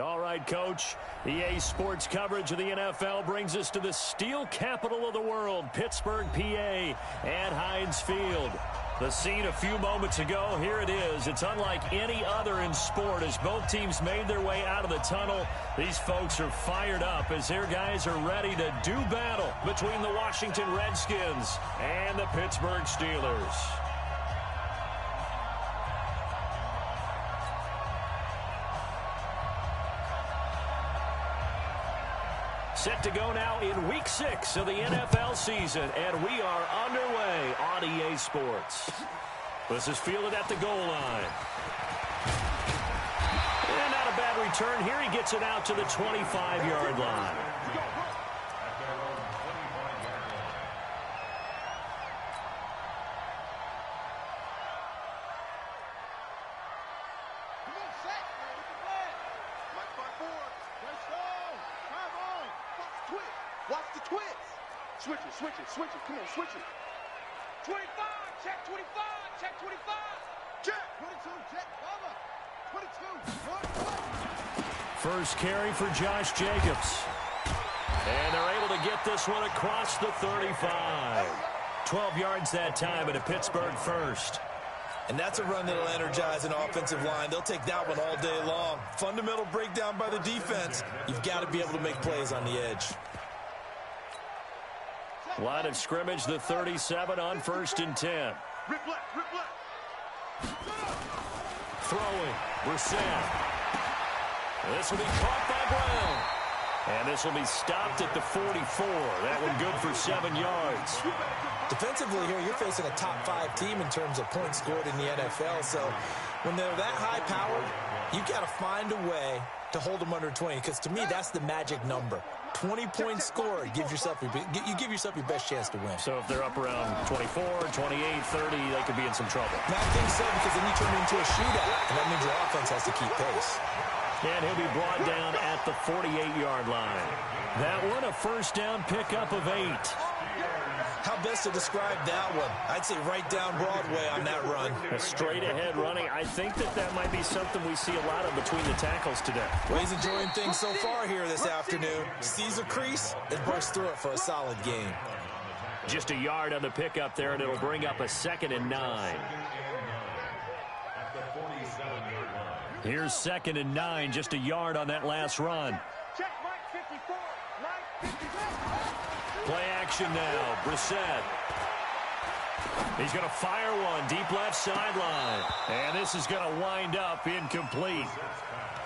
All right, Coach. EA Sports coverage of the NFL brings us to the steel capital of the world, Pittsburgh, PA, at Heinz Field. The scene a few moments ago, here it is. It's unlike any other in sport as both teams made their way out of the tunnel. These folks are fired up as their guys are ready to do battle between the Washington Redskins and the Pittsburgh Steelers. Set to go now in Week 6 of the NFL season, and we are underway on EA Sports. This is fielded at the goal line. And not a bad return here. He gets it out to the 25-yard line. Switch it, come on, switch it. 25, check 25, check 25. Check, 22, check, cover. 22, 1. First carry for Josh Jacobs. And they're able to get this one across the 35. 12 yards that time and a Pittsburgh first. And that's a run that'll energize an offensive line. They'll take that one all day long. Fundamental breakdown by the defense. You've got to be able to make plays on the edge. Line of scrimmage, the 37 on 1st and 10. Rip left. Throwing, Brissett. This will be caught by Brown. And this will be stopped at the 44. That one good for 7 yards. Defensively here, you're facing a top-5 team in terms of points scored in the NFL. So when they're that high-powered, you've got to find a way to hold them under 20. Because to me, that's the magic number. 20 points scored, you give yourself your best chance to win. So if they're up around 24, 28, 30, they could be in some trouble. I think so, because then you turn it into a shootout, and that means your offense has to keep pace. And he'll be brought down at the 48-yard line. That one, a first down pickup of 8. How best to describe that one? I'd say right down Broadway on that run. A straight-ahead running. I think that might be something we see a lot of between the tackles today. Well, he's enjoying things so far here this afternoon. Sees a crease and bursts through it for a solid gain. Just a yard on the pickup there, and it'll bring up a 2nd and 9. Here's 2nd and 9, just a yard on that last run. Check Mike 54, Mike 54. Play action now, Brissett. He's going to fire one, deep left sideline. And this is going to wind up incomplete.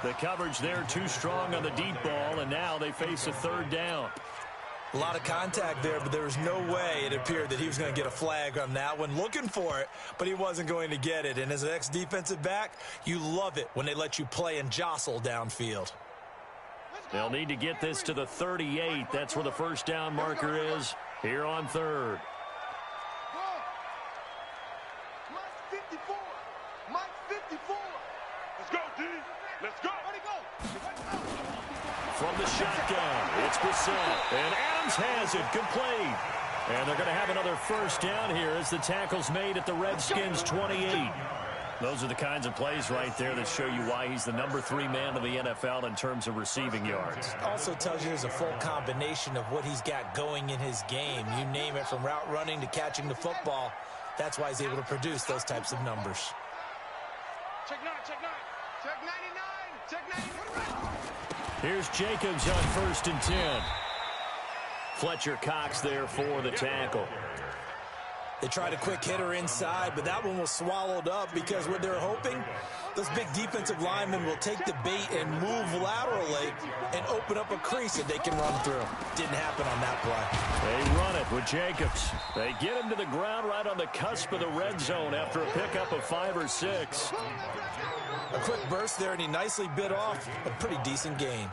The coverage there too strong on the deep ball, and now they face a 3rd down. A lot of contact there, but there was no way it appeared that he was going to get a flag on that one. Looking for it, but he wasn't going to get it. And as an ex-defensive back, you love it when they let you play and jostle downfield. They'll need to get this to the 38. That's where the first down marker is here on 3rd. Mike 54. Mike 54. Let's go, D. Let's go. From the shotgun, it's Brissett. And Adams has it, complete. And they're going to have another first down here as the tackle's made at the Redskins' 28. Those are the kinds of plays right there that show you why he's the number 3 man of the NFL in terms of receiving yards. Also tells you there's a full combination of what he's got going in his game. You name it, from route running to catching the football. That's why he's able to produce those types of numbers. Check 9, check 9. Check 99. Check 99. Here's Jacobs on 1st and 10. Fletcher Cox there for the tackle. They tried a quick hitter inside, but that one was swallowed up because what they're hoping, those big defensive linemen will take the bait and move laterally and open up a crease that they can run through. Didn't happen on that play. They run it with Jacobs. They get him to the ground right on the cusp of the red zone after a pickup of 5 or 6. A quick burst there, and he nicely bit off a pretty decent gain.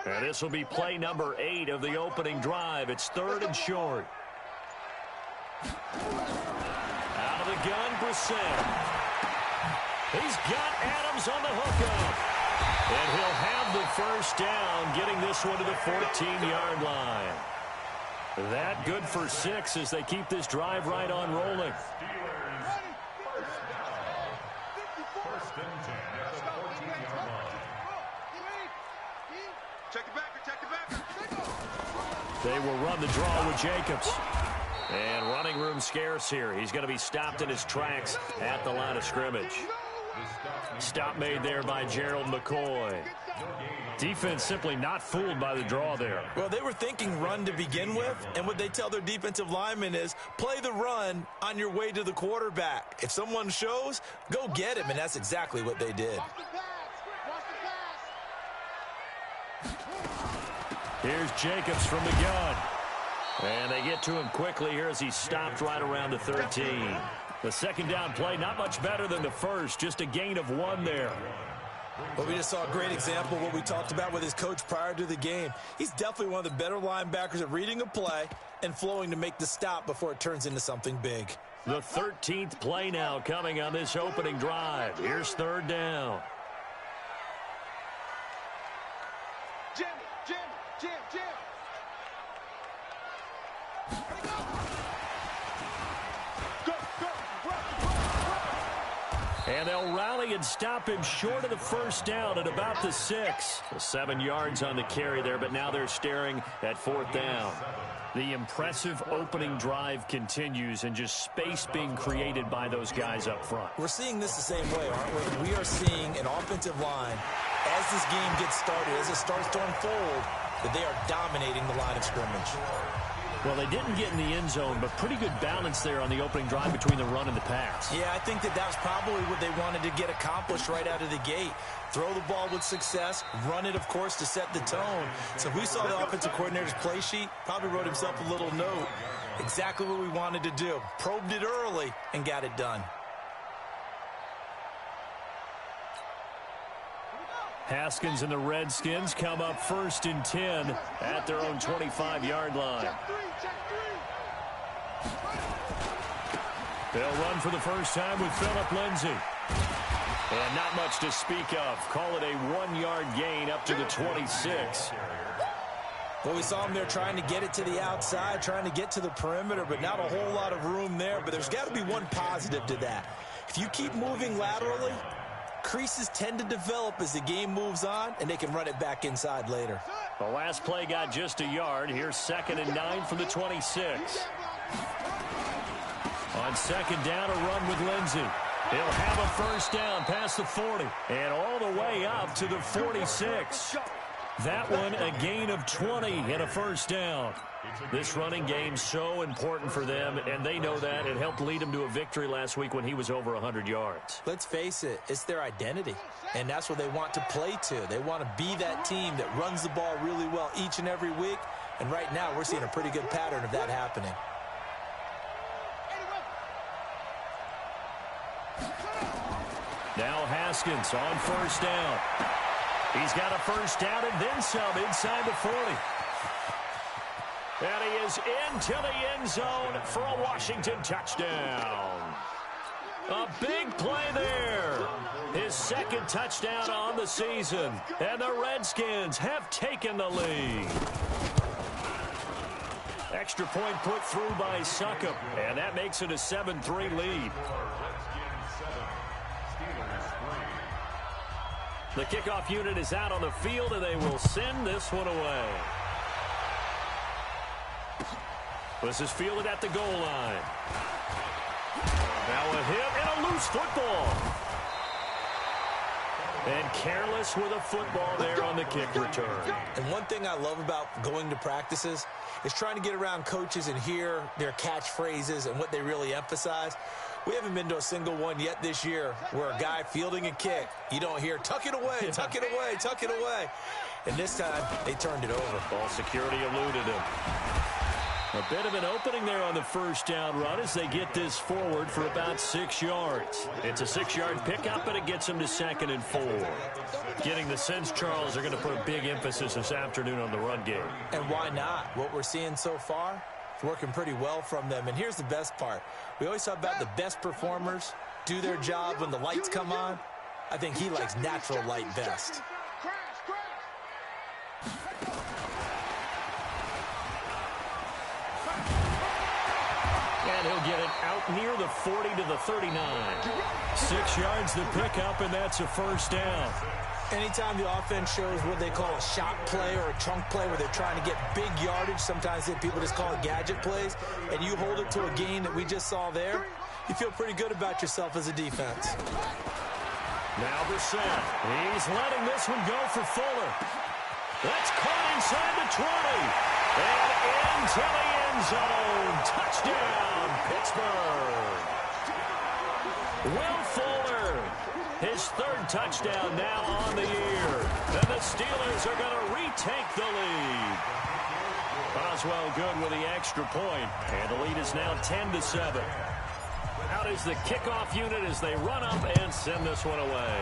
And this will be play number 8 of the opening drive. It's 3rd and short. Out of the gun, Brissett. He's got Adams on the hookup. And he'll have the first down, getting this one to the 14-yard line. That good for 6 as they keep this drive right on rolling. They will run the draw with Jacobs. And running room scarce here. He's going to be stopped in his tracks at the line of scrimmage. Stop made there by Gerald McCoy. Defense simply not fooled by the draw there. Well, they were thinking run to begin with, and what they tell their defensive linemen is play the run on your way to the quarterback. If someone shows, go get him, and that's exactly what they did. Here's Jacobs from the gun. And they get to him quickly here as he's stopped right around the 13. The second down play, not much better than the first, just a gain of 1 there. Well, we just saw a great example of what we talked about with his coach prior to the game. He's definitely one of the better linebackers at reading a play and flowing to make the stop before it turns into something big. The 13th play now coming on this opening drive. Here's third down. Jam, jam, jam, jam. And they'll rally and stop him short of the first down at about the 6. 7 yards on the carry there, but now they're staring at fourth down. The impressive opening drive continues and just space being created by those guys up front. We're seeing this the same way, aren't we? We are seeing an offensive line, as this game gets started, as it starts to unfold, that they are dominating the line of scrimmage. Well, they didn't get in the end zone, but pretty good balance there on the opening drive between the run and the pass. Yeah, I think that was probably what they wanted to get accomplished right out of the gate. Throw the ball with success, run it, of course, to set the tone. So we saw the offensive coordinator's play sheet, probably wrote himself a little note. Exactly what we wanted to do. Probed it early and got it done. Haskins and the Redskins come up 1st and 10 at their own 25-yard line. They'll run for the first time with Phillip Lindsay. And not much to speak of. Call it a 1-yard gain up to the 26. Well, we saw him there trying to get it to the outside, trying to get to the perimeter, but not a whole lot of room there. But there's got to be one positive to that. If you keep moving laterally, creases tend to develop as the game moves on, and they can run it back inside later. The last play got just a yard. Here's 2nd and 9 from the 26. On second down, a run with Lindsay. He'll have a first down past the 40 and all the way up to the 46. That one a gain of 20 and a first down. This running game so important for them, and they know that. It helped lead them to a victory last week when he was over 100 yards. Let's face it, it's their identity, and that's what they want to play to. They want to be that team that runs the ball really well each and every week, and right now we're seeing a pretty good pattern of that happening. Now Haskins on first down. He's got a first down and then some inside the 40. And he is into the end zone for a Washington touchdown. A big play there. His 2nd touchdown on the season. And the Redskins have taken the lead. Extra point put through by Succop. And that makes it a 7-3 lead. The kickoff unit is out on the field, and they will send this one away. This is fielded at the goal line. Now a hit and a loose football. And careless with a football there on the kick return. And one thing I love about going to practices is trying to get around coaches and hear their catchphrases and what they really emphasize. We haven't been to a single one yet this year where a guy fielding a kick, you don't hear, tuck it away, tuck it away, tuck it away. And this time, they turned it over. Ball security eluded him. A bit of an opening there on the first down run as they get this forward for about 6 yards. It's a 6-yard pickup, but it gets them to 2nd and 4. Getting the sense, Charles, they're going to put a big emphasis this afternoon on the run game. And why not? What we're seeing so far working pretty well from them. And here's the best part. We always talk about the best performers do their job when the lights come on. I think he likes natural light best. And he'll get it out near the 40 to the 39. 6 yards the pickup, and that's a first down. Anytime the offense shows what they call a shot play or a chunk play where they're trying to get big yardage, sometimes people just call it gadget plays, and you hold it to a gain that we just saw there, you feel pretty good about yourself as a defense. Now Brissett. He's letting this one go for Fuller. That's caught inside the 20. And into the end zone. Touchdown, Pittsburgh. Will Fuller, his 3rd touchdown now on the year. And the Steelers are going to retake the lead. Boswell good with the extra point. And the lead is now 10-7. Out is the kickoff unit as they run up and send this one away.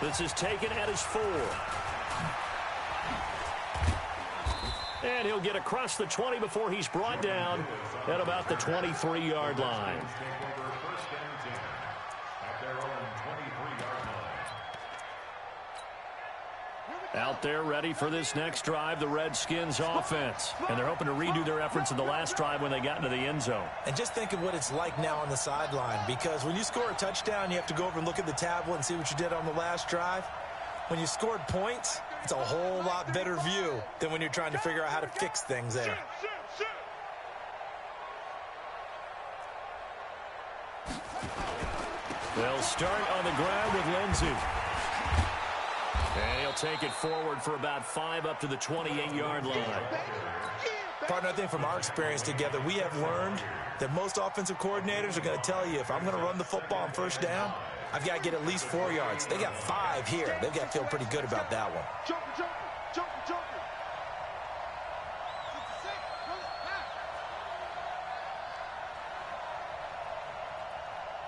This is taken at his 4. And he'll get across the 20 before he's brought down at about the 23-yard line. Out there ready for this next drive, the Redskins offense. And they're hoping to redo their efforts in the last drive when they got into the end zone. And just think of what it's like now on the sideline, because when you score a touchdown, you have to go over and look at the tablet and see what you did on the last drive. When you scored points, it's a whole lot better view than when you're trying to figure out how to fix things there. They'll start on the ground with Lindsey. And he'll take it forward for about 5 up to the 28-yard line. Partner, I think from our experience together, we have learned that most offensive coordinators are going to tell you, if I'm going to run the football on first down, I've got to get at least 4 yards. They got 5 here. They've got to feel pretty good about that one. Jumper.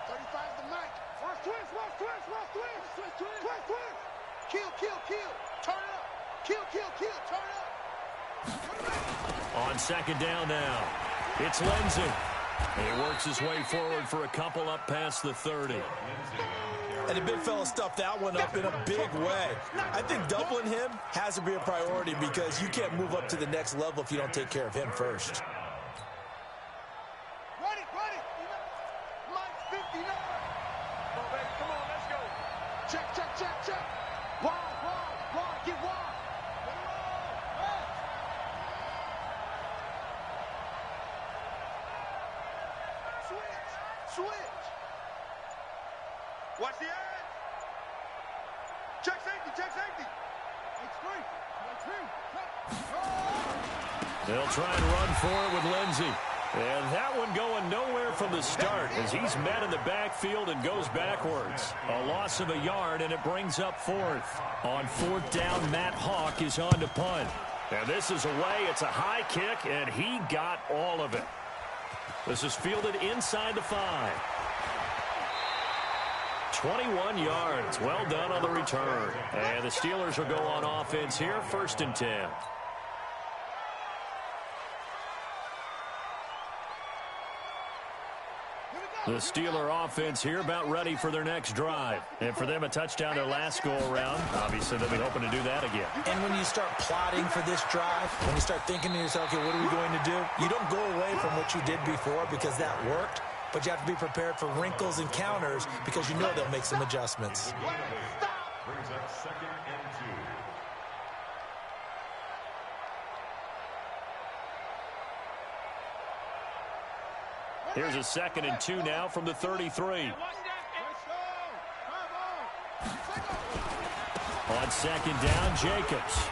35 the mic. Twist. Kill. Turn it up. Kill. Turn it up. On second down now, it's Lindsey. He works his way forward for a couple up past the 30. And the big fella stuffed that one up in a big way. I think doubling him has to be a priority because you can't move up to the next level if you don't take care of him first. Ready. Mike 59. Come on, baby. Come on, let's go. Check. Wide. Get wide. Switch. Watch the edge. Check safety. They'll try and run for it with Lindsey. And that one going nowhere from the start as he's met in the backfield and goes backwards. A loss of a yard, and it brings up 4th. On 4th down, Matt Hawk is on to punt. And this is away. It's a high kick, and he got all of it. This is fielded inside the 5. 21 yards. Well done on the return. And the Steelers will go on offense here, 1st and 10. The Steeler offense here about ready for their next drive. And for them, a touchdown their last go-around. Obviously, they'll be hoping to do that again. And when you start plotting for this drive, when you start thinking to yourself, okay, what are we going to do? You don't go away from what you did before because that worked, but you have to be prepared for wrinkles and counters because you know they'll make some adjustments. Brings up 2nd and 2. Here's a 2nd and 2 now from the 33. On 2nd down, Jacobs.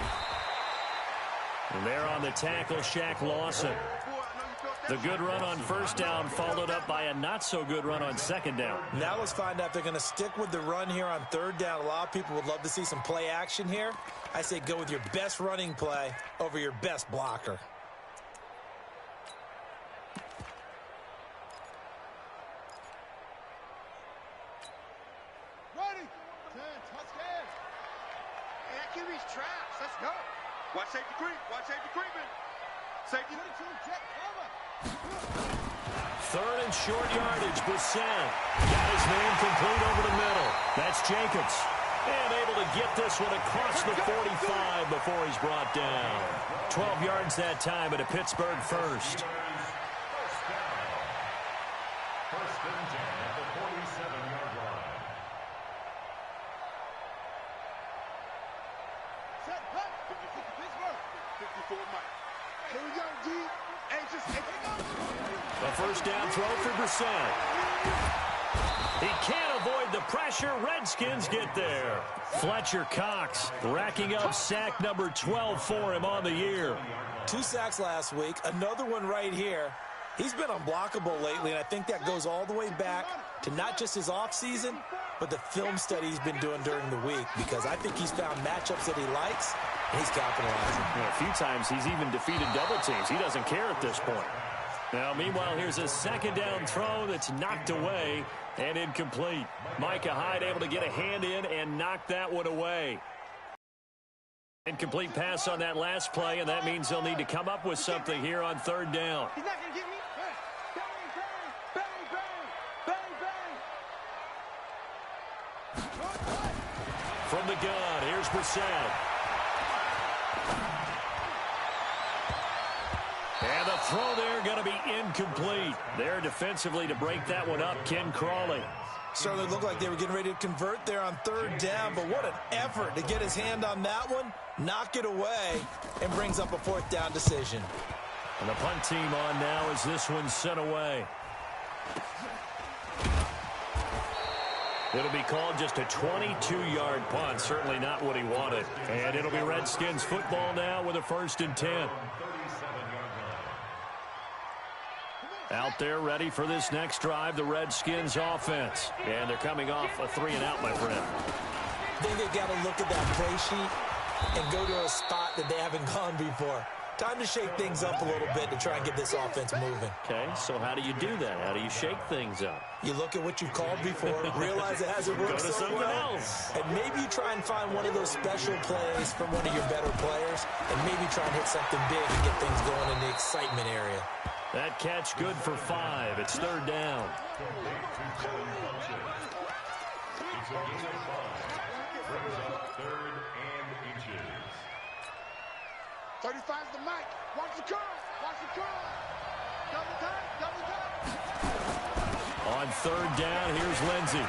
And there on the tackle, Shaq Lawson. The good run on 1st down followed up by a not-so-good run on 2nd down. Now let's find out if they're going to stick with the run here on 3rd down. A lot of people would love to see some play action here. I say go with your best running play over your best blocker. Ready. 10, touchdown. Hey, that QB's traps. Let's go. Watch safety creep. Watch safety creeping. Safety. 22, check, cover. Third and short yardage. Brissett got his man complete over the middle. That's Jacobs. And able to get this one across the 45 before he's brought down. 12 yards that time at a Pittsburgh first. First and 10 at the 47-yard line. Set, cut. 56 Pittsburgh. 54 Mike. Here we go, G. Anxious. A first down throw for Brissett. He can't avoid the pressure. Redskins get there. Fletcher Cox racking up sack number 12 for him on the year. 2 sacks last week, another one right here. He's been unblockable lately, and I think that goes all the way back to not just his offseason, but the film study he's been doing during the week, because I think he's found matchups that he likes, and he's capitalizing. Yeah, a few times he's even defeated double teams. He doesn't care at this point. Now, meanwhile, here's a second down throw that's knocked away and incomplete. Micah Hyde able to get a hand in and knock that one away. Incomplete pass on that last play, and that means they'll need to come up with something here on third down. He's not going to get me. Bang, bang, bang, bang, bang. From the gun, here's Brissett. And the throw there going to be incomplete. There defensively to break that one up, Ken Crawley. Certainly looked like they were getting ready to convert there on third down, but what an effort to get his hand on that one, knock it away, and brings up a fourth down decision. And the punt team on now as this one's sent away. It'll be called just a 22-yard punt, certainly not what he wanted. And it'll be Redskins football now with a 1st and 10. Out there ready for this next drive, the Redskins offense. And they're coming off a 3-and-out, my friend. I think they've got to look at that play sheet and go to a spot that they haven't gone before. Time to shake things up a little bit to try and get this offense moving. Okay, so how do you do that? How do you shake things up? You look at what you've called before, realize it hasn't worked Go to so something well, else. and maybe you try and find one of those special plays from one of your better players, and maybe try and hit something big and get things going in the excitement area. That catch good for 5. It's third down. 35's the mic. Watch the curl. Watch the curl. Double time. Double time. On third down, here's Lindsey.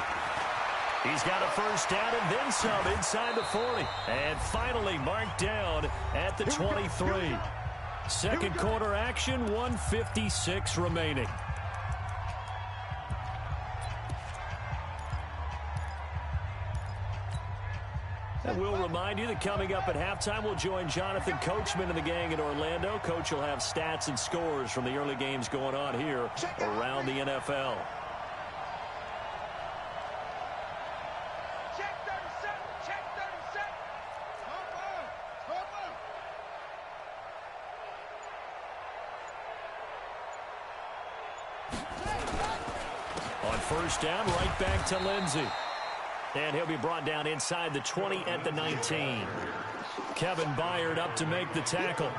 He's got a first down and then some inside the 40. And finally marked down at the 23. Second quarter action, 1:56 remaining. And we'll remind you that coming up at halftime, we'll join Jonathan Coachman and the gang in Orlando. Coach will have stats and scores from the early games going on here around the NFL. Check 37. Check 37. On first down, right back to Lindsey. And he'll be brought down inside the 20 at the 19. Kevin Byard up to make the tackle.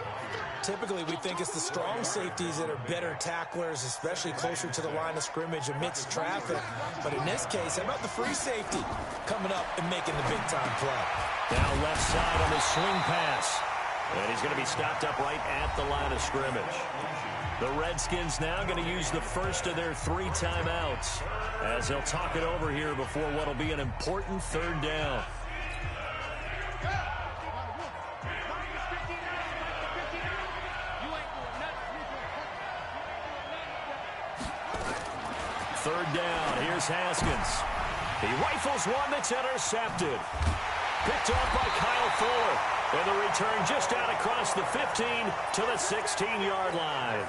Typically, we think it's the strong safeties that are better tacklers, especially closer to the line of scrimmage amidst traffic. But in this case, how about the free safety coming up and making the big-time play? Now left side on the swing pass. And he's going to be stopped up right at the line of scrimmage. The Redskins now going to use the first of their 3 timeouts as they'll talk it over here before what will be an important third down. Third down, here's Haskins. He rifles one that's intercepted. Picked off by Kyle Fuller. And the return just out across the 15 to the 16-yard line.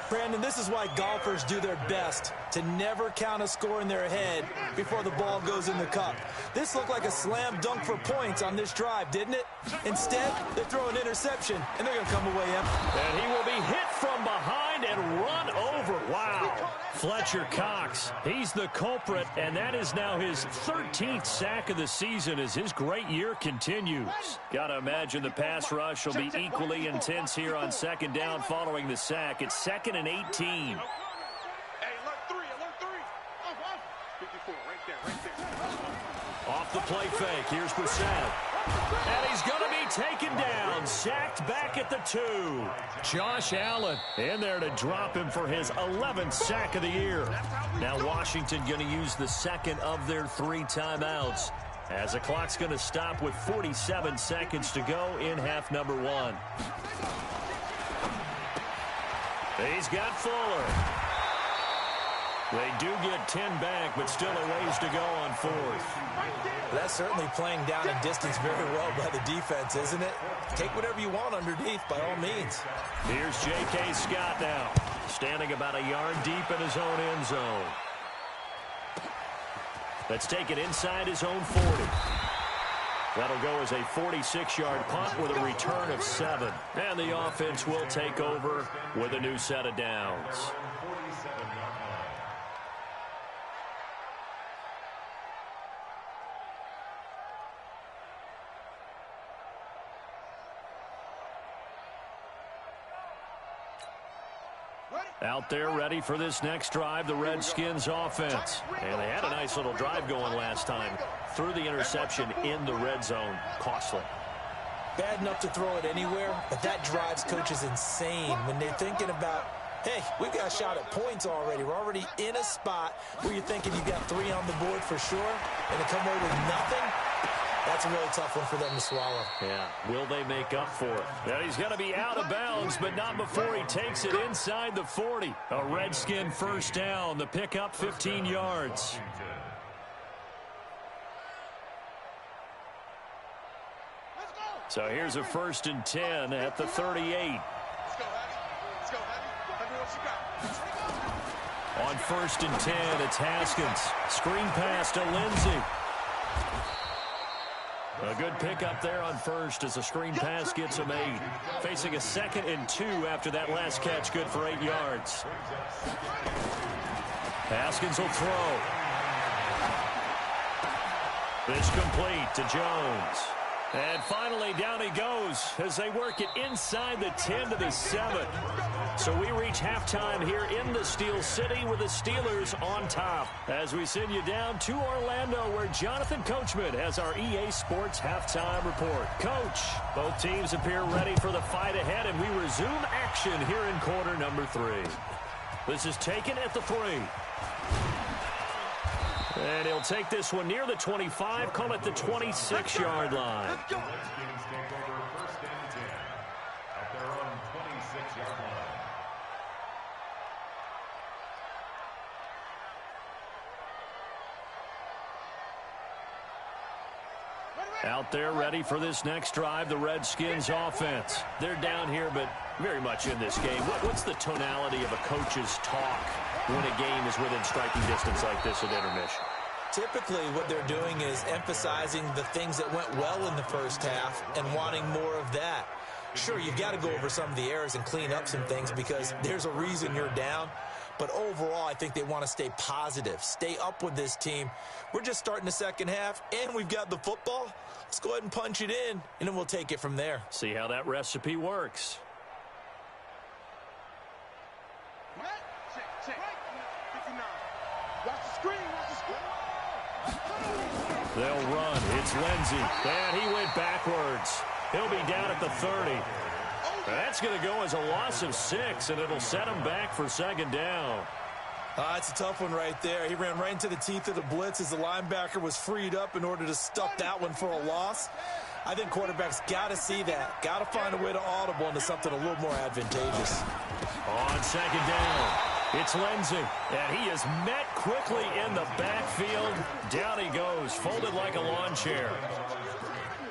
Brandon, this is why golfers do their best to never count a score in their head before the ball goes in the cup. This looked like a slam dunk for points on this drive, didn't it? Instead, they throw an interception, and they're going to come away empty. And he will be hit from behind and run over. Wow. Fletcher Cox, he's the culprit, and that is now his 13th sack of the season as his great year continues. Got to imagine the pass rush will be equally intense here on second down following the sack. It's 2nd and 18. Hey, alert three. 54, right there. Off the play fake, here's Brissett. And he's going to be taken down, sacked back at the 2. Josh Allen in there to drop him for his 11th sack of the year. Now Washington going to use the second of their 3 timeouts, as the clock's going to stop with 47 seconds to go in half number 1. He's got Fuller. They do get 10 back, but still a ways to go on 4th. That's certainly playing down in distance very well by the defense, isn't it? Take whatever you want underneath, by all means. Here's J.K. Scott now, standing about a yard deep in his own end zone. Let's take it inside his own 40. That'll go as a 46-yard punt with a return of 7. And the offense will take over with a new set of downs. Out there ready for this next drive, the Redskins offense. And they had a nice little drive going last time. Threw the interception in the red zone. Costly. Bad enough to throw it anywhere, but that drives coaches insane when they're thinking about, hey, we've got a shot at points already. We're already in a spot where you're thinking you've got 3 on the board for sure, and to come away with nothing, that's a really tough one for them to swallow. Yeah, will they make up for it? Now he's got to be out of bounds, but not before he takes it inside the 40. A Redskin first down, the pickup 15 yards. So here's a 1st and 10 at the 38. Let's go, Heavy. What you got? On 1st and 10, it's Haskins. Screen pass to Lindsey. A good pickup there on 1st as a screen pass gets him 8. Facing a 2nd and 2 after that last catch, good for 8 yards. Haskins will throw. This complete to Jones. And finally, down he goes as they work it inside the 10 to the 7. So we reach halftime here in the Steel City with the Steelers on top. As we send you down to Orlando, where Jonathan Coachman has our EA Sports halftime report. Coach, both teams appear ready for the fight ahead, and we resume action here in quarter number 3. This is taken at the 3. And he'll take this one near the 25, call it the 26-yard line. Redskins take over 1st and 10 at their own 26-yard line. Out there ready for this next drive, the Redskins offense. They're down here, but very much in this game. What's the tonality of a coach's talk when a game is within striking distance like this at intermission? Typically, what they're doing is emphasizing the things that went well in the first half and wanting more of that. Sure, you've got to go over some of the errors and clean up some things because there's a reason you're down. But overall, I think they want to stay positive, stay up with this team. We're just starting the second half, and we've got the football. Let's go ahead and punch it in, and then we'll take it from there. See how that recipe works. Check. 59. Watch the screen. They'll run. It's Lindsey. And he went backwards. He'll be down at the 30. That's going to go as a loss of 6, and it'll set him back for 2nd down. It's a tough one right there. He ran right into the teeth of the blitz as the linebacker was freed up in order to stuff that one for a loss. I think quarterbacks got to see that. Got to find a way to audible into something a little more advantageous. On 2nd down, it's Lindsey. And he is met quickly in the backfield. Down he goes, folded like a lawn chair.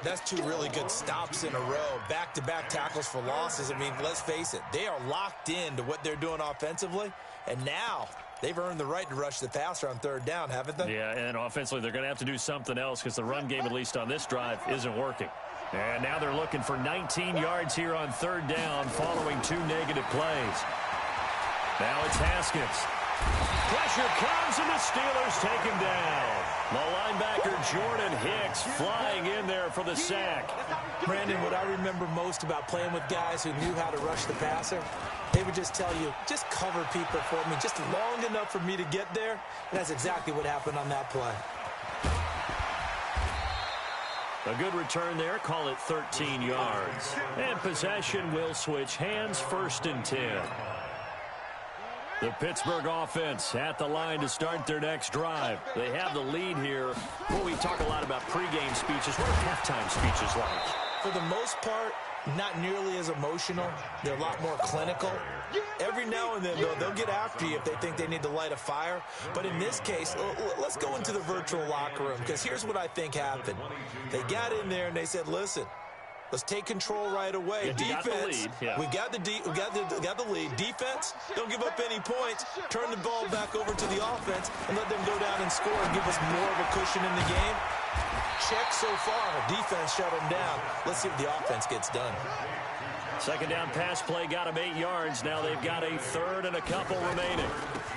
That's 2 really good stops in a row. Back-to-back tackles for losses. I mean, let's face it, they are locked into what they're doing offensively. And now they've earned the right to rush the passer on 3rd down, haven't they? Yeah, and offensively, they're going to have to do something else because the run game, at least on this drive, isn't working. And now they're looking for 19 yards here on 3rd down following 2 negative plays. Now it's Haskins. Pressure comes, and the Steelers take him down. The linebacker Jordan Hicks flying in there for the sack. Brandon, what I remember most about playing with guys who knew how to rush the passer, they would just tell you, just cover people for me, just long enough for me to get there. And that's exactly what happened on that play. A good return there, call it 13 yards. And possession will switch hands, 1st and 10. The Pittsburgh offense at the line to start their next drive. They have the lead here. Well, we talk a lot about pregame speeches. What are halftime speeches like? For the most part, not nearly as emotional. They're a lot more clinical. Every now and then, though, they'll get after you if they think they need to light a fire. But in this case, let's go into the virtual locker room, because here's what I think happened. They got in there and they said, listen, let's take control right away. Defense, we got the lead. Defense, don't give up any points. Turn the ball back over to the offense and let them go down and score and give us more of a cushion in the game. Check so far. Defense shut them down. Let's see if the offense gets done. Second down pass play got him 8 yards. Now they've got a third and a couple remaining.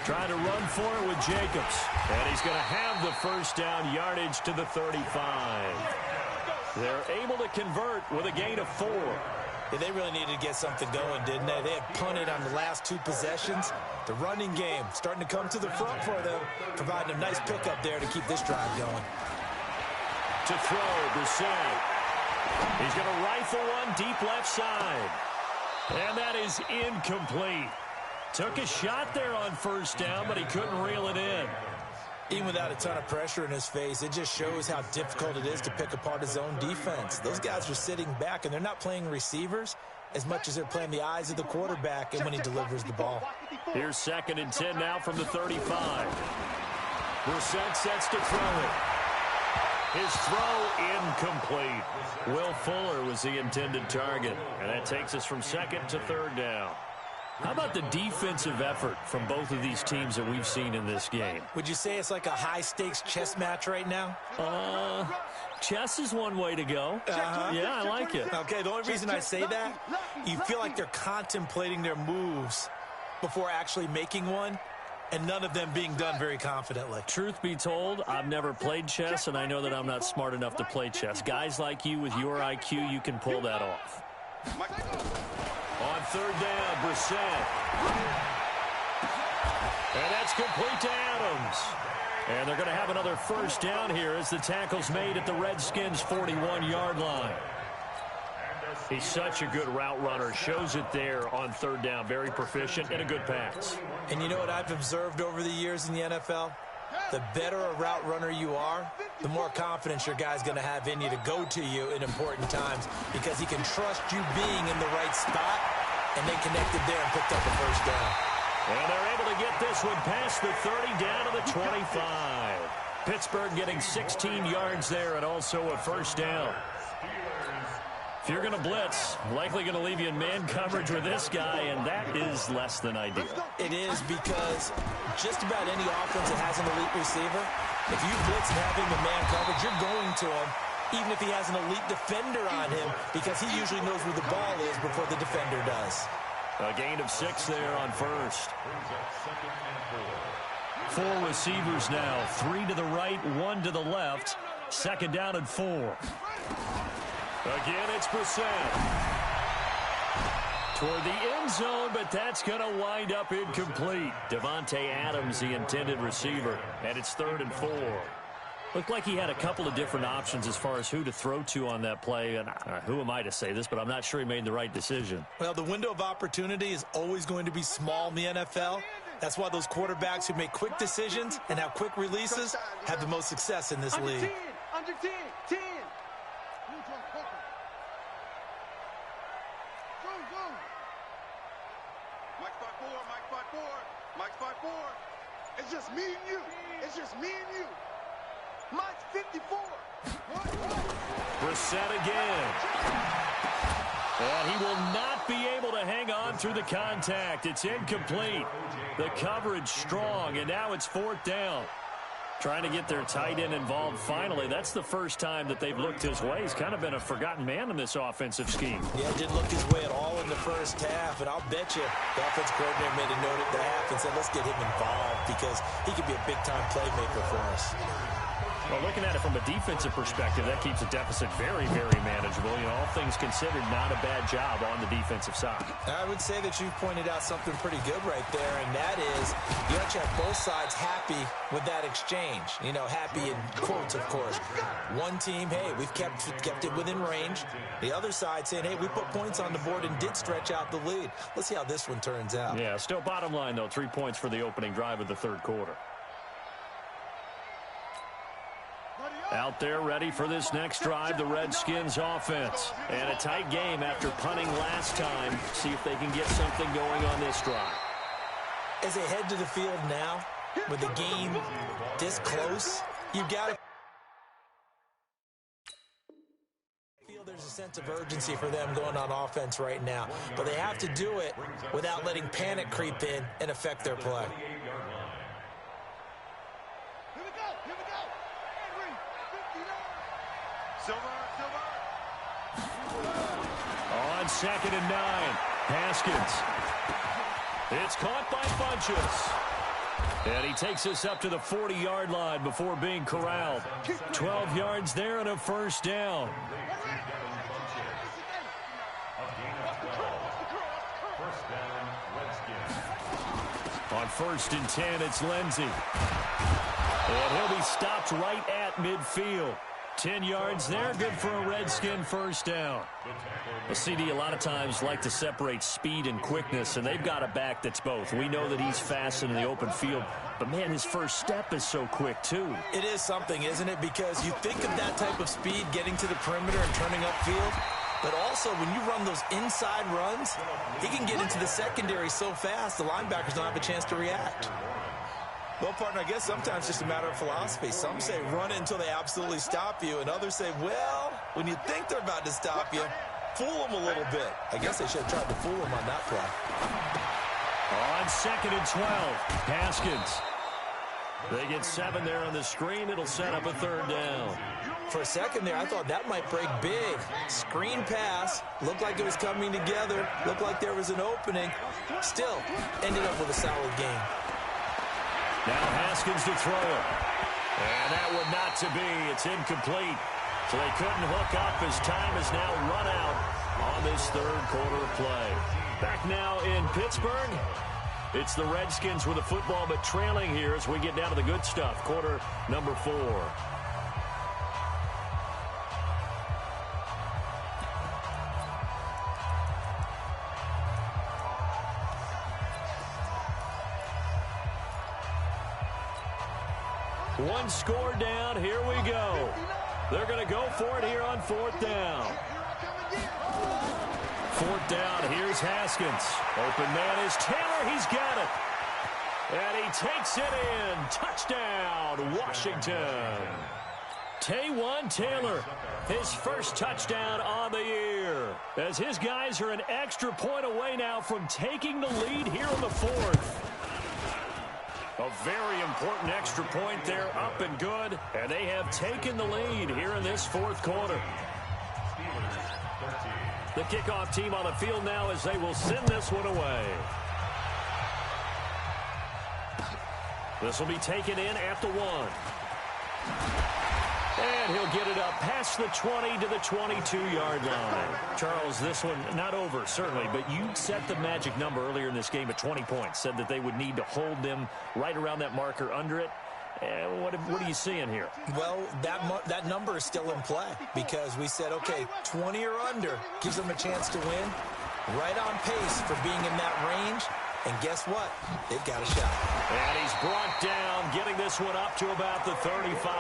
Trying to run for it with Jacobs. And he's going to have the first down, yardage to the 35. They're able to convert with a gain of 4. Yeah, they really needed to get something going, didn't they? They had punted on the last 2 possessions. The running game starting to come to the front for them, providing a nice pickup there to keep this drive going. To throw, Brissett. He's going to rifle one deep left side. And that is incomplete. Took a shot there on first down, but he couldn't reel it in. Even without a ton of pressure in his face, it just shows how difficult it is to pick apart his own defense. Those guys are sitting back, and they're not playing receivers as much as they're playing the eyes of the quarterback and when he delivers the ball. Here's 2nd and 10 now from the 35. Brissett sets to throw it. His throw incomplete. Will Fuller was the intended target, and that takes us from 2nd to 3rd down. How about the defensive effort from both of these teams that we've seen in this game? Would you say it's like a high-stakes chess match right now? Chess is one way to go. Yeah, I like it. Okay, the only reason I say that, you feel like they're contemplating their moves before actually making one, and none of them being done very confidently. Truth be told, I've never played chess, and I know that I'm not smart enough to play chess. Guys like you with your IQ, you can pull that off. On 3rd down, Brissett. And that's complete to Adams. And they're going to have another first down here as the tackle's made at the Redskins' 41-yard line. He's such a good route runner. Shows it there on 3rd down. Very proficient and a good pass. And you know what I've observed over the years in the NFL? The better a route runner you are, the more confidence your guy's going to have in you to go to you in important times, because he can trust you being in the right spot, and they connected there and picked up the first down. And they're able to get this one past the 30 down to the 25. Pittsburgh getting 16 yards there and also a first down. If you're going to blitz, likely going to leave you in man coverage with this guy, and that is less than ideal. It is, because just about any offense that has an elite receiver, if you blitz and have him in man coverage, you're going to him, even if he has an elite defender on him, because he usually knows where the ball is before the defender does. A gain of 6 there on first. 4 receivers now, 3 to the right, 1 to the left. 2nd down and 4. Again, it's Brissett. Toward the end zone, but that's going to wind up incomplete. Devontae Adams, the intended receiver, and it's 3rd and 4. Looked like he had a couple of different options as far as who to throw to on that play. And who am I to say this, but I'm not sure he made the right decision. Well, the window of opportunity is always going to be small in the NFL. That's why those quarterbacks who make quick decisions and have quick releases have the most success in this league. Under 10, 10. Mike 5-4. It's just me and you. It's just me and you. Mike's 54. Brissett again. And he will not be able to hang on through the contact. It's incomplete. The coverage strong, and now it's 4th down. Trying to get their tight end involved finally. That's the first time that they've looked his way. He's kind of been a forgotten man in this offensive scheme. Yeah, didn't look his way at all in the first half. And I'll bet you the offensive coordinator made a note at the half and said, let's get him involved because he could be a big-time playmaker for us. Well, looking at it from a defensive perspective, that keeps a deficit very, very manageable. You know, all things considered, not a bad job on the defensive side. I would say that you've pointed out something pretty good right there, and that is you have to have both sides happy with that exchange. You know, happy in quotes, of course. One team, hey, we've kept it within range. The other side saying, hey, we put points on the board and did stretch out the lead. Let's see how this one turns out. Yeah, still bottom line, though, 3 points for the opening drive of the third quarter. Out there ready for this next drive, the Redskins offense. And a tight game after punting last time. See if they can get something going on this drive. As they head to the field now, with the game this close, you've got to feel there's a sense of urgency for them going on offense right now. But they have to do it without letting panic creep in and affect their play. On 2nd and 9, Haskins. It's caught by Funchess. And he takes us up to the 40-yard line before being corralled. 12 yards there and a first down. On 1st and 10, it's Lindsey. And he'll be stopped right at midfield. 10 yards there, good for a Redskin first down. The CD a lot of times like to separate speed and quickness, and they've got a back that's both. We know that he's fast in the open field, but, man, his first step is so quick, too. It is something, isn't it? Because you think of that type of speed getting to the perimeter and turning upfield, but also when you run those inside runs, he can get into the secondary so fast the linebackers don't have a chance to react. Well, partner, I guess sometimes it's just a matter of philosophy. Some say run it until they absolutely stop you, and others say, well, when you think they're about to stop you, fool them a little bit. I guess they should have tried to fool them on that play. On 2nd and 12, Haskins. They get 7 there on the screen. It'll set up a third down. For a second there, I thought that might break big. Screen pass. Looked like it was coming together. Looked like there was an opening. Still, ended up with a solid game. Now Haskins to throw it. And that would not to be. It's incomplete. So they couldn't hook up as time is now run out on this third quarter of play. Back now in Pittsburgh. It's the Redskins with the football, but trailing here as we get down to the good stuff. Quarter number 4. One score down. Here we go. They're going to go for it here on 4th down. 4th down. Here's Haskins. Open man is Taylor. He's got it. And he takes it in. Touchdown, Washington. Taywan Taylor, his first touchdown on the year. As his guys are an extra point away now from taking the lead here in the 4th. A very important extra point there, up and good. And they have taken the lead here in this 4th quarter. The kickoff team on the field now as they will send this one away. This will be taken in at the 1. And he'll get it up past the 20 to the 22-yard line. Charles, this one not over, certainly, but you set the magic number earlier in this game at 20 points. Said that they would need to hold them right around that marker under it. What are you seeing here? Well, that number is still in play because we said, okay, 20 or under gives them a chance to win. Right on pace for being in that range. And guess what? They've got a shot. And he's brought down, getting this one up to about the 35.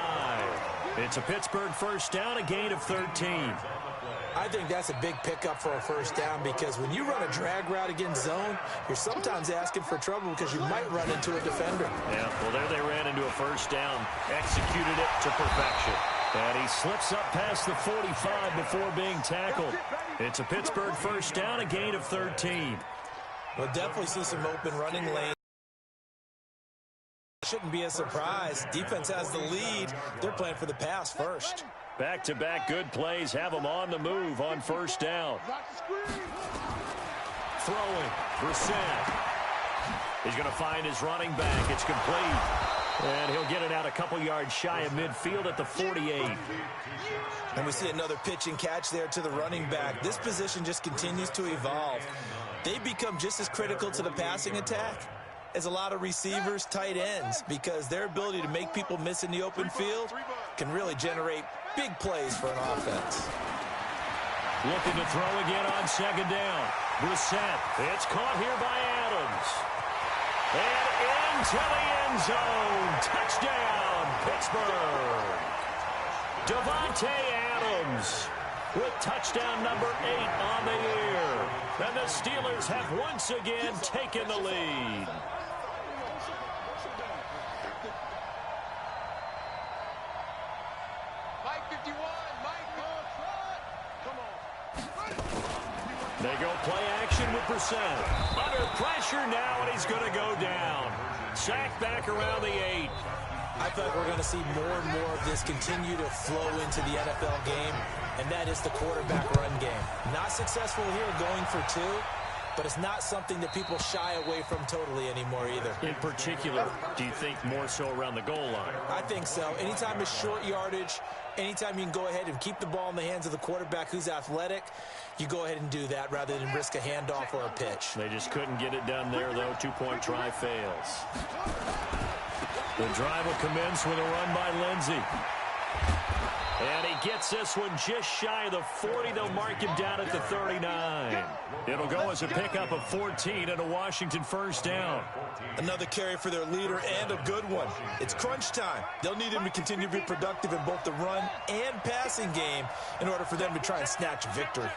It's a Pittsburgh first down, a gain of 13. I think that's a big pickup for a first down because when you run a drag route against zone, you're sometimes asking for trouble because you might run into a defender. Yeah, well, there they ran into a first down, executed it to perfection. And he slips up past the 45 before being tackled. It's a Pittsburgh first down, a gain of 13. We'll definitely see some open running lanes. Shouldn't be a surprise. Defense has the lead. They're playing for the pass first. Back-to-back good plays have them on the move on first down. Throwing. Brissett. He's going to find his running back. It's complete. And he'll get it out a couple yards shy of midfield at the 48. And we see another pitch and catch there to the running back. This position just continues to evolve. They become just as critical to the passing attack as a lot of receivers, tight ends, because their ability to make people miss in the open field can really generate big plays for an offense. Looking to throw again on second down. Brissett. It's caught here by Adams. And into the end zone. Touchdown, Pittsburgh. Davante Adams with touchdown number 8 on the year. And the Steelers have once again taken the lead. Mike 51, Mike, come on. They go play action with Brissett. Under pressure now, and he's going to go down. Sacked back around the 8. I feel like we're going to see more and more of this continue to flow into the NFL game, and that is the quarterback run game. Not successful here going for 2, but it's not something that people shy away from totally anymore either. In particular, do you think more so around the goal line? I think so. Anytime it's short yardage, anytime you can go ahead and keep the ball in the hands of the quarterback who's athletic, you go ahead and do that rather than risk a handoff or a pitch. They just couldn't get it done there, though. 2-point try fails. The drive will commence with a run by Lindsey. And he gets this one just shy of the 40. They'll mark him down at the 39. It'll go as a pickup of 14 and a Washington first down. Another carry for their leader and a good one. It's crunch time. They'll need him to continue to be productive in both the run and passing game in order for them to try and snatch a victory.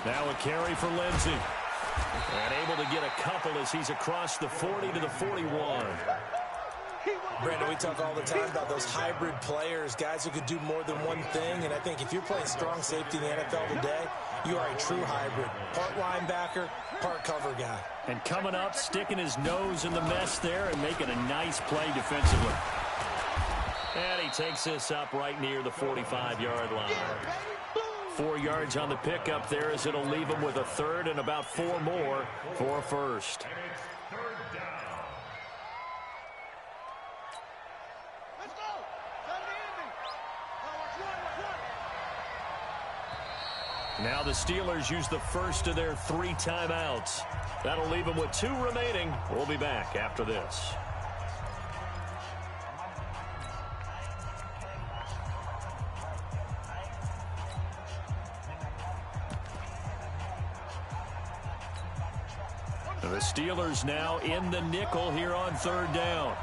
Now a carry for Lindsey. And able to get a couple as he's across the 40 to the 41. Brandon, we talk all the time about those hybrid players, guys who could do more than one thing, and I think if you're playing strong safety in the NFL today, you are a true hybrid. Part linebacker, part cover guy. And coming up, sticking his nose in the mess there and making a nice play defensively. And he takes this up right near the 45-yard line. 4 yards on the pickup there as it'll leave him with a third and about 4 more for a first. Let's go. Now the Steelers use the first of their 3 timeouts. That'll leave them with 2 remaining. We'll be back after this. The Steelers now in the nickel here on third down.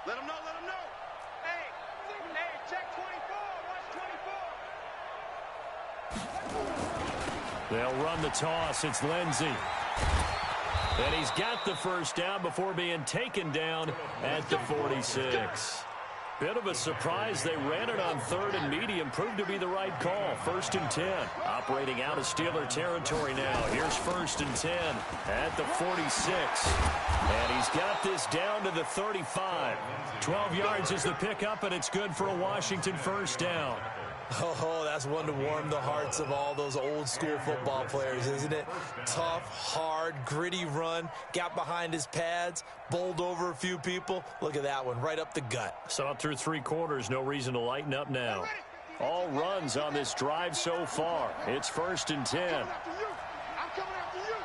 Let him know. Hey, check 24. Watch 24. They'll run the toss. It's Lindsey. And he's got the first down before being taken down at the 46. Bit of a surprise. They ran it on third and medium. Proved to be the right call. 1st and 10. Operating out of Steeler territory now. Here's 1st and 10 at the 46. And he's got this down to the 35. 12 yards is the pickup, and it's good for a Washington first down. Oh, that's one to warm the hearts of all those old school football players, isn't it? Tough, hard, gritty run, got behind his pads, bowled over a few people. Look at that one, right up the gut. Saw it through 3 quarters, no reason to lighten up now. All runs on this drive so far. It's 1st and 10. I'm coming after you.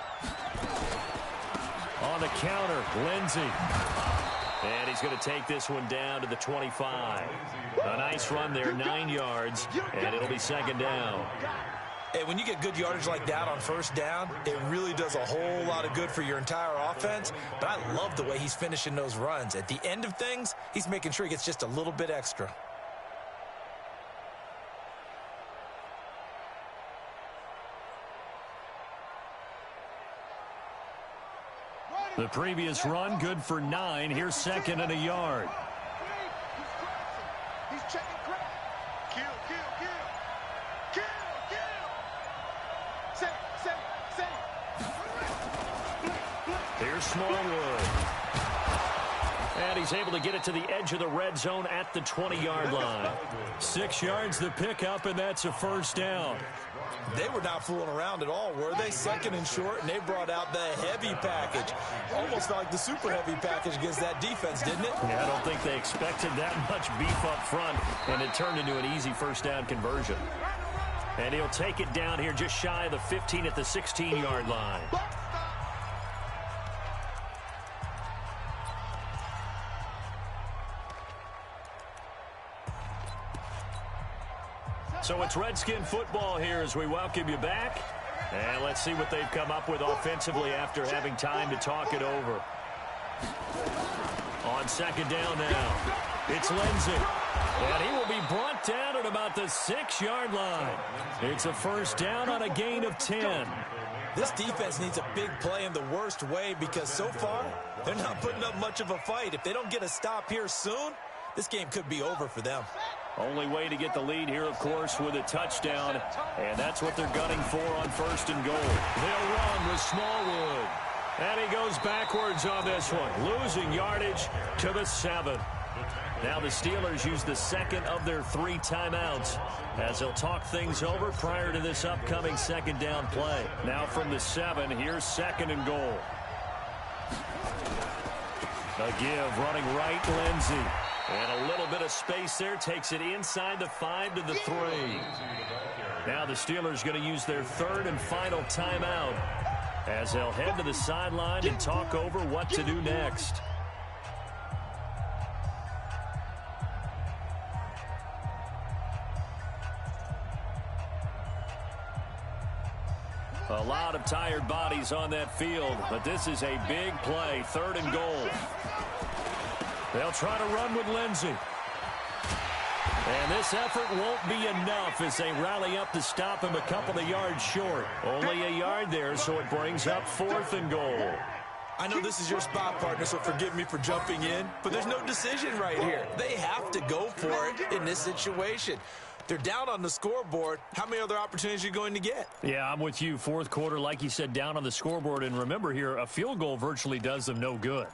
On the counter, Lindsey. And he's going to take this one down to the 25. A nice run there, 9 yards, and it'll be 2nd down. Hey, when you get good yardage like that on first down, it really does a whole lot of good for your entire offense. But I love the way he's finishing those runs. At the end of things, he's making sure he gets just a little bit extra. Ready. The previous run, good for 9. Here's second and a yard. He's checking crap. Kill. Save. Here's Smallwood. And he's able to get it to the edge of the red zone at the 20-yard line. 6 yards the pickup, and that's a first down. They were not fooling around at all, were they? Second and short, and they brought out the heavy package. Almost like the super heavy package against that defense, didn't it? Yeah, I don't think they expected that much beef up front, and it turned into an easy first down conversion. And he'll take it down here just shy of the 15 at the 16-yard line. So it's Redskin football here as we welcome you back. And let's see what they've come up with offensively after having time to talk it over. On second down now, it's Lindsey. And he will be brought down at about the 6-yard line. It's a first down on a gain of 10. This defense needs a big play in the worst way because so far, they're not putting up much of a fight. If they don't get a stop here soon, this game could be over for them. Only way to get the lead here, of course, with a touchdown. And that's what they're gunning for on first and goal. They'll run with Smallwood. And he goes backwards on this one, losing yardage to the 7. Now the Steelers use the second of their 3 timeouts as they'll talk things over prior to this upcoming second down play. Now from the 7, here's second and goal. A give, running right, Lindsey. And a little bit of space there, takes it inside the 5 to the 3. Now the Steelers going to use their third and final timeout as they'll head to the sideline and talk over what to do next. A lot of tired bodies on that field, but this is a big play, third and goal. They'll try to run with Lindsey. And this effort won't be enough as they rally up to stop him a couple of yards short. Only a yard there, so it brings up fourth and goal. I know this is your spot, partner, so forgive me for jumping in, but there's no decision right here. They have to go for it in this situation. They're down on the scoreboard. How many other opportunities are you going to get? Yeah, I'm with you. Fourth quarter, like you said, down on the scoreboard. And remember here, a field goal virtually does them no good.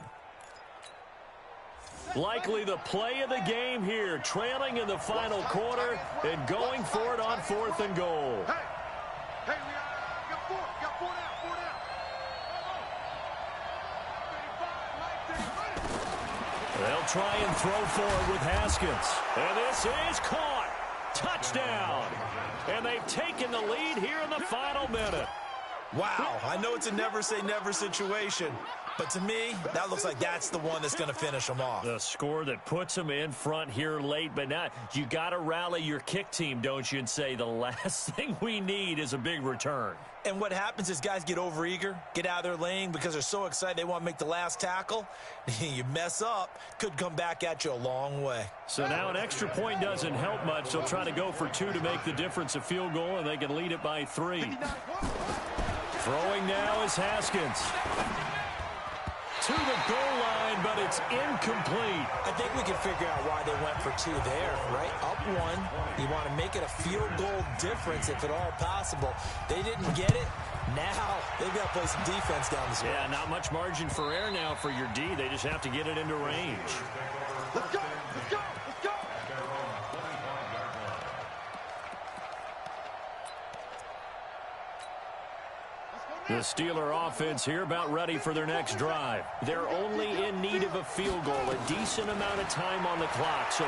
Likely the play of the game here, trailing in the final quarter and going for it on fourth and goal. Hey, we got 4 down. They'll try and throw for it with Haskins. And this is caught. Touchdown. And they've taken the lead here in the final minute. Wow, I know it's a never-say-never situation, but to me, that looks like that's the one that's going to finish them off. The score that puts them in front here late, but now you got to rally your kick team, don't you, and say the last thing we need is a big return. And what happens is guys get overeager, get out of their lane because they're so excited they want to make the last tackle. You mess up, could come back at you a long way. So now an extra point doesn't help much. They'll try to go for 2 to make the difference a field goal, and they can lead it by 3. Throwing now is Haskins. To the goal line, but it's incomplete. I think we can figure out why they went for 2 there, right? Up 1, you want to make it a field goal difference if at all possible. They didn't get it. Now they've got to play some defense down the stretch. Yeah, not much margin for error now for your D. They just have to get it into range. Let's go. The Steeler offense here about ready for their next drive. They're only in need of a field goal, a decent amount of time on the clock. So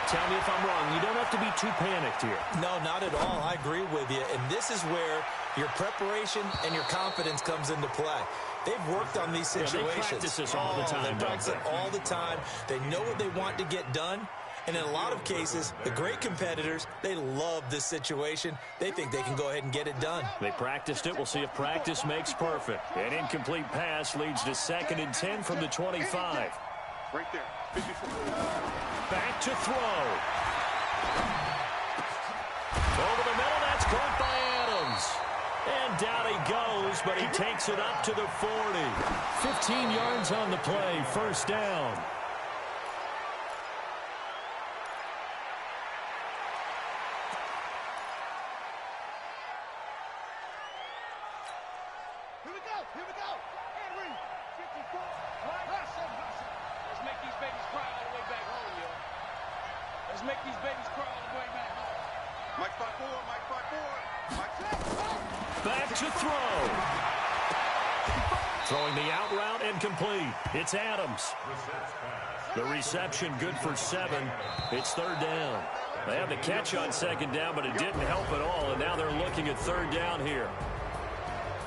tell me if I'm wrong. You don't have to be too panicked here. No, not at all. I agree with you. And this is where your preparation and your confidence comes into play. They've worked on these situations. Yeah, they practice this all the time. They practice it all the time. They know what they want to get done. And in a lot of cases, the great competitors, they love this situation. They think they can go ahead and get it done. They practiced it. We'll see if practice makes perfect. An incomplete pass leads to 2nd and 10 from the 25. Right there. Back to throw. Over the middle, that's caught by Adams. And down he goes, but he takes it up to the 40. 15 yards on the play, first down. Here we go. And read. 54. Let's make these babies cry all the way back home, yo. Let's make these babies cry all the way back home. Mike 5-4, Mike 5-4. Mike 6. Back to throw. Throwing the out route and complete. It's Adams. The reception good for 7. It's third down. They had the catch on second down, but it didn't help at all, and now they're looking at third down here.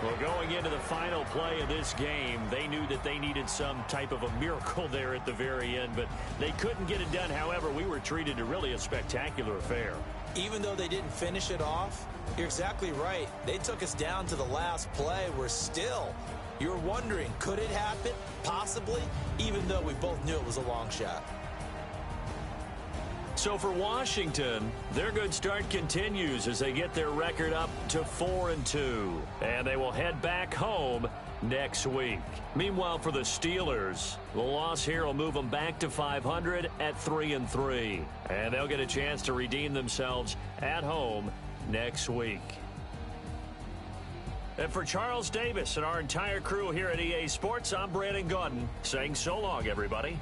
Well, going into the final play of this game, they knew that they needed some type of a miracle there at the very end, but they couldn't get it done. However, we were treated to really a spectacular affair. Even though they didn't finish it off, you're exactly right. They took us down to the last play. We're still, you're wondering, could it happen? Possibly, even though we both knew it was a long shot. So for Washington, their good start continues as they get their record up to 4-2. And they will head back home next week. Meanwhile, for the Steelers, the loss here will move them back to 500 at 3-3. And they'll get a chance to redeem themselves at home next week. And for Charles Davis and our entire crew here at EA Sports, I'm Brandon Gaudin saying so long, everybody.